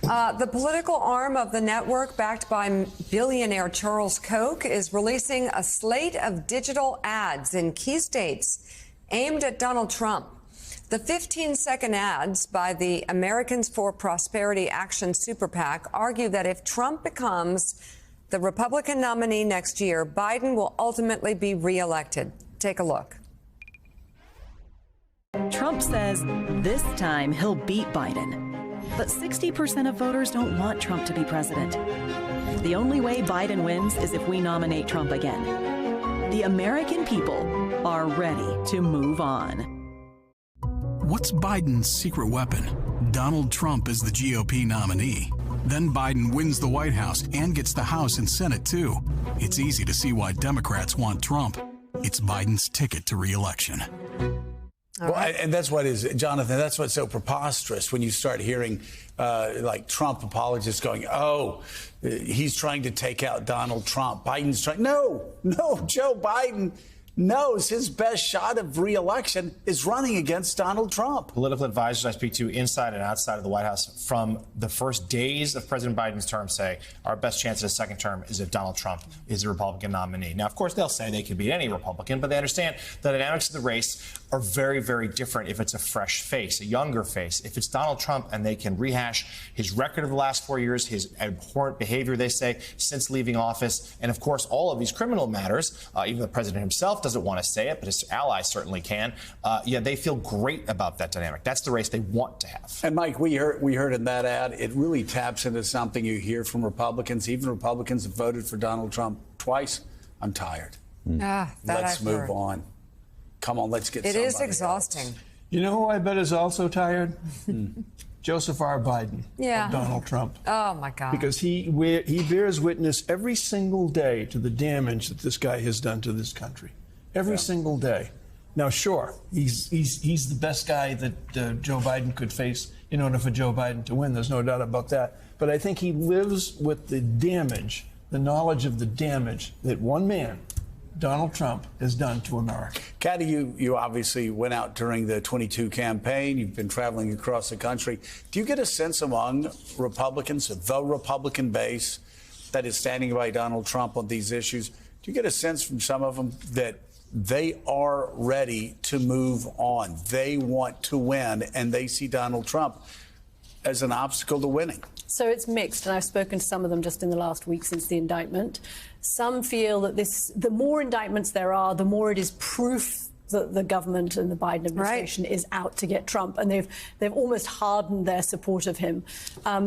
The political arm of the network, backed by billionaire Charles Koch, is releasing a slate of digital ads in key states aimed at Donald Trump. The 15-second ads by the Americans for Prosperity Action Super PAC argue that if Trump becomes the Republican nominee next year, Biden will ultimately be reelected. Take a look. Trump says this time he'll beat Biden. But 60% of voters don't want Trump to be president. The only way Biden wins is if we nominate Trump again. The American people are ready to move on. What's Biden's secret weapon? Donald Trump is the GOP nominee. Then Biden wins the White House and gets the House and Senate, too. It's easy to see why Democrats want Trump. It's Biden's ticket to re-election. Well, and that's what is, Jonathan, that's what's so preposterous when you start hearing like Trump apologists going, oh, he's trying to take out Donald Trump. Biden's trying. No, Joe Biden knows his best shot of re-election is running against Donald Trump. Political advisors I speak to inside and outside of the White House from the first days of President Biden's term say our best chance at a second term is if Donald Trump is a Republican nominee. Now, of course, they'll say they can beat any Republican, but they understand the dynamics of the race are very, very different if it's a fresh face, a younger face. If it's Donald Trump and they can rehash his record of the last 4 years, his abhorrent behavior, they say, since leaving office, and of course, all of these criminal matters, even the president himself doesn't want to say it, but his allies certainly can. They feel great about that dynamic. That's the race they want to have. And Mike, we heard in that ad, it really taps into something you hear from Republicans, even Republicans that voted for Donald Trump twice. I'm tired. Let's move on. Come on, let's get. It is exhausting. Else. You know who I bet is also tired? Joseph R. Biden. Yeah. Of Donald Trump. Oh my God. Because he bears witness every single day to the damage that this guy has done to this country. Every single day. Now, sure, he's the best guy that Joe Biden could face in order for Joe Biden to win. There's no doubt about that. But I think he lives with the damage, the knowledge of the damage that one man, Donald Trump, has done to America. Kathy, you obviously went out during the 22 campaign. You've been traveling across the country. Do you get a sense among Republicans, the Republican base that is standing by Donald Trump on these issues, do you get a sense from some of them that they are ready to move on? They want to win, and they see Donald Trump as an obstacle to winning. So it's mixed, and I've spoken to some of them just in the last week since the indictment. Some feel that the more indictments there are, the more it is proof that the government and the Biden administration is out to get Trump, and they've almost hardened their support of him.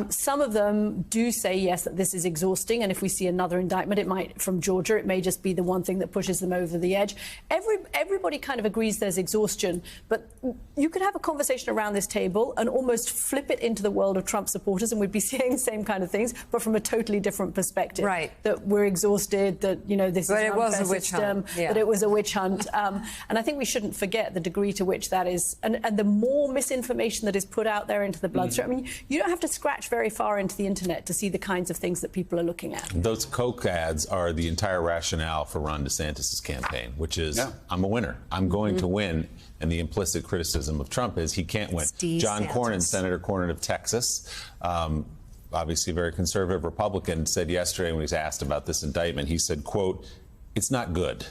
Some of them do say, yes, that this is exhausting, and if we see another indictment, it might, from Georgia, it may just be the one thing that pushes them over the edge. Everybody kind of agrees there's exhaustion, but you could have a conversation around this table and almost flip it into the world of Trump supporters, and we'd be saying the same kind of things, but from a totally different perspective. Right. That we're exhausted, that, you know, this is an unfair system, that it was a witch hunt. And I think we shouldn't forget the degree to which that is, and the more misinformation that is put out there into the bloodstream. I mean, you don't have to scratch very far into the internet to see the kinds of things that people are looking at. Those Koch ads are the entire rationale for Ron DeSantis' campaign, which is, I'm a winner. I'm going to win. And the implicit criticism of Trump is he can't win. John Cornyn, Senator Cornyn of Texas, obviously a very conservative Republican, said yesterday when he was asked about this indictment, he said, quote, "It's not good."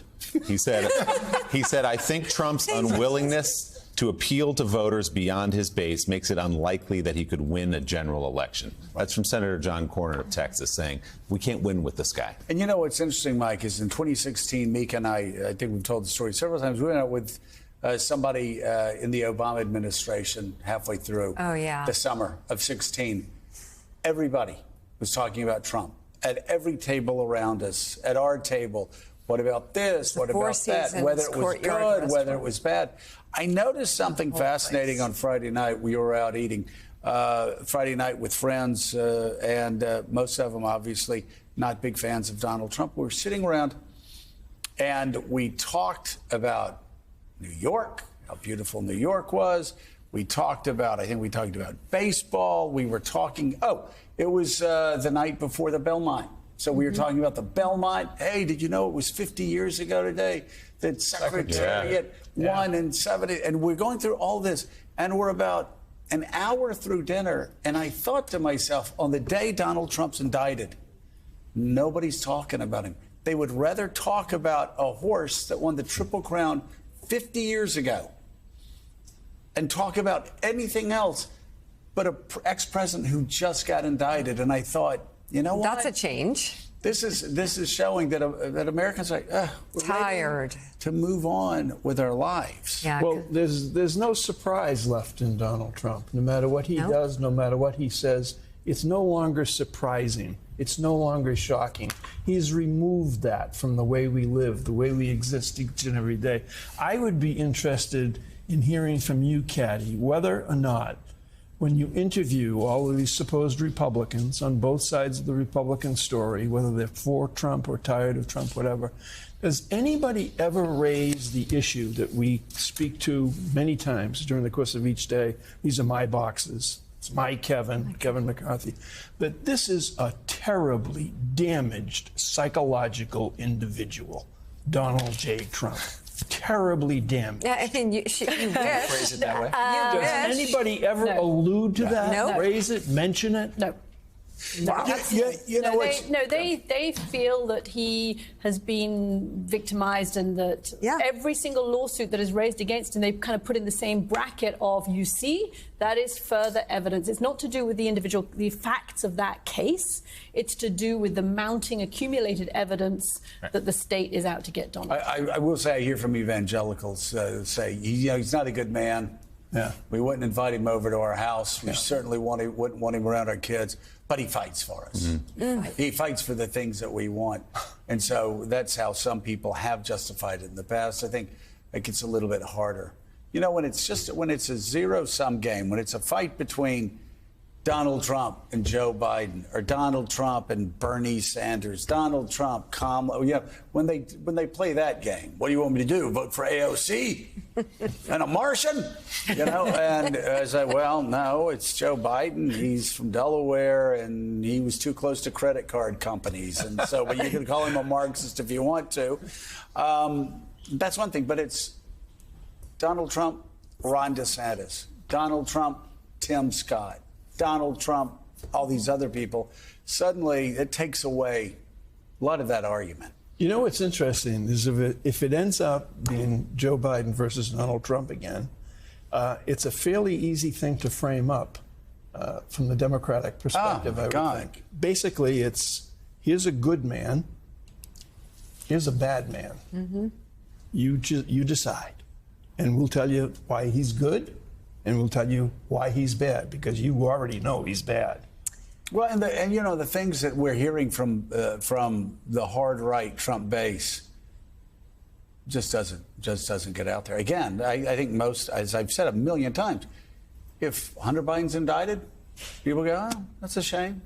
He said, I think Trump's unwillingness to appeal to voters beyond his base makes it unlikely that he could win a general election. That's from Senator John Cornyn of Texas saying, we can't win with this guy. And you know what's interesting, Mike, is in 2016, Mika and I think we've told the story several times, we went out with somebody in the Obama administration halfway through the summer of 16. Everybody was talking about Trump at every table around us, at our table. What about this? What about that? Whether it was good, whether it was bad. I noticed something fascinating on Friday night. We were out eating Friday night with friends, and most of them obviously not big fans of Donald Trump. We were sitting around, and we talked about New York, how beautiful New York was. We talked about, I think we talked about baseball. We were talking, it was the night before the Belmont. So we were talking about the Belmont. Hey, did you know it was 50 years ago today that Secretariat won in 70? And we're going through all this, and we're about an hour through dinner, and I thought to myself, on the day Donald Trump's indicted, nobody's talking about him. They would rather talk about a horse that won the Triple Crown 50 years ago and talk about anything else but an ex-president who just got indicted. And I thought, you know what? That's a change. This is showing that Americans are we're tired to move on with our lives. Yeah, well, there's no surprise left in Donald Trump. No matter what he does, no matter what he says, it's no longer surprising. It's no longer shocking. He's removed that from the way we live, the way we exist each and every day. I would be interested in hearing from you, Caddy, whether or not, when you interview all of these supposed Republicans on both sides of the Republican story, whether they're for Trump or tired of Trump, whatever, does anybody ever raise the issue that we speak to many times during the course of each day? These are my boxes. It's my Kevin McCarthy. That this is a terribly damaged psychological individual, Donald J. Trump. Terribly damaged. Yeah, I think you wish. Phrase it that way. Does anybody ever allude to that? No. Raise it? Mention it? No. They feel that he has been victimized and that every single lawsuit that is raised against him, they kind of put in the same bracket of, you see, that is further evidence. It's not to do with the facts of that case. It's to do with the mounting, accumulated evidence that the state is out to get Donald. I will say, I hear from evangelicals say, he's not a good man. Yeah. We wouldn't invite him over to our house. We certainly wouldn't want him around our kids. But he fights for us. He fights for the things that we want. And so that's how some people have justified it in the past. I think it gets a little bit harder. You know, when it's a zero-sum game, when it's a fight between Donald Trump and Joe Biden, or Donald Trump and Bernie Sanders, Donald Trump, Kamala, when they play that game, what do you want me to do? Vote for AOC and a Martian? And I say, well, no, it's Joe Biden. He's from Delaware, and he was too close to credit card companies, and so. But you can call him a Marxist if you want to. That's one thing. But it's Donald Trump, Ron DeSantis, Donald Trump, Tim Scott, Donald Trump, all these other people. Suddenly, it takes away a lot of that argument. You know what's interesting is if it ends up being Joe Biden versus Donald Trump again, it's a fairly easy thing to frame up from the Democratic perspective, I would think. Basically, it's here's a good man, here's a bad man. Mm-hmm. You decide, and we'll tell you why he's good, and we'll tell you why he's bad, because you already know he's bad. Well, and the things that we're hearing from the hard right Trump base just doesn't get out there. Again, I think most, as I've said a million times, if Hunter Biden's indicted, people go, oh, that's a shame.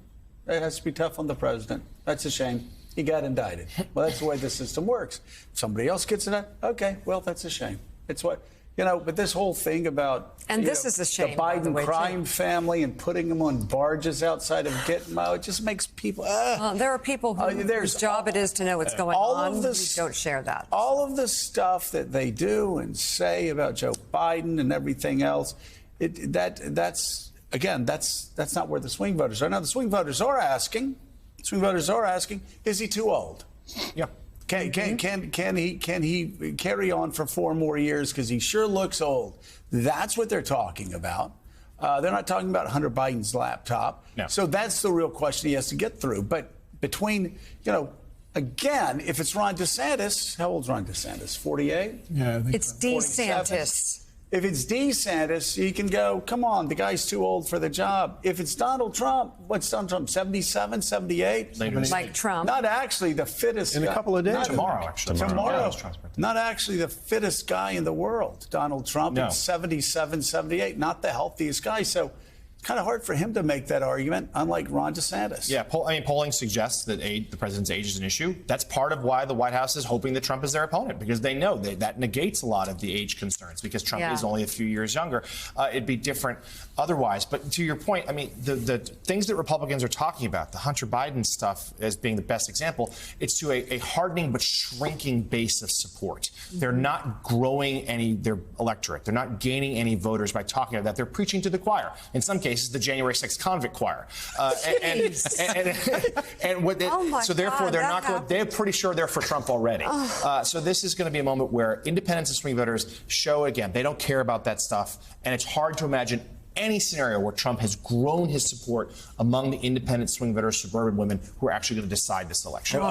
It has to be tough on the president. That's a shame. He got indicted. Well, that's the way the system works. If somebody else gets indicted, okay, well, that's a shame. It's what. But this whole thing about this is a shame, the Biden crime family and putting them on barges outside of Gitmo, it just makes people. There are people whose job it is to know what's going on. Who don't share that. All of the stuff that they do and say about Joe Biden and everything else, that's not where the swing voters are. Now the swing voters are asking, is he too old? Yeah. Can he carry on for 4 more years, because he sure looks old? That's what they're talking about. They're not talking about Hunter Biden's laptop. No. So that's the real question he has to get through. But between, again, if it's Ron DeSantis, how old's Ron DeSantis? 48? Yeah, I think it's DeSantis. If it's DeSantis, he can go, come on, the guy's too old for the job. If it's Donald Trump, what's Donald Trump, 77, 78? Like Trump. Not actually the fittest guy. In a couple of days. Tomorrow, actually. Tomorrow. Not actually the fittest guy in the world, Donald Trump. No. It's 77, 78, not the healthiest guy. So, kind of hard for him to make that argument, unlike Ron DeSantis. Yeah, polling suggests that the president's age is an issue. That's part of why the White House is hoping that Trump is their opponent, because they know that negates a lot of the age concerns, because Trump is only a few years younger. It'd be different otherwise. But to your point, I mean, the things that Republicans are talking about, the Hunter Biden stuff as being the best example, it's to a hardening but shrinking base of support. They're not growing their electorate. They're not gaining any voters by talking about that. They're preaching to the choir. In some cases, the January 6th convict choir. So therefore, they're pretty sure they're for Trump already. So this is going to be a moment where independents and swing voters show, again, they don't care about that stuff. And it's hard to imagine any scenario where Trump has grown his support among the independent swing voters, suburban women who are actually going to decide this election.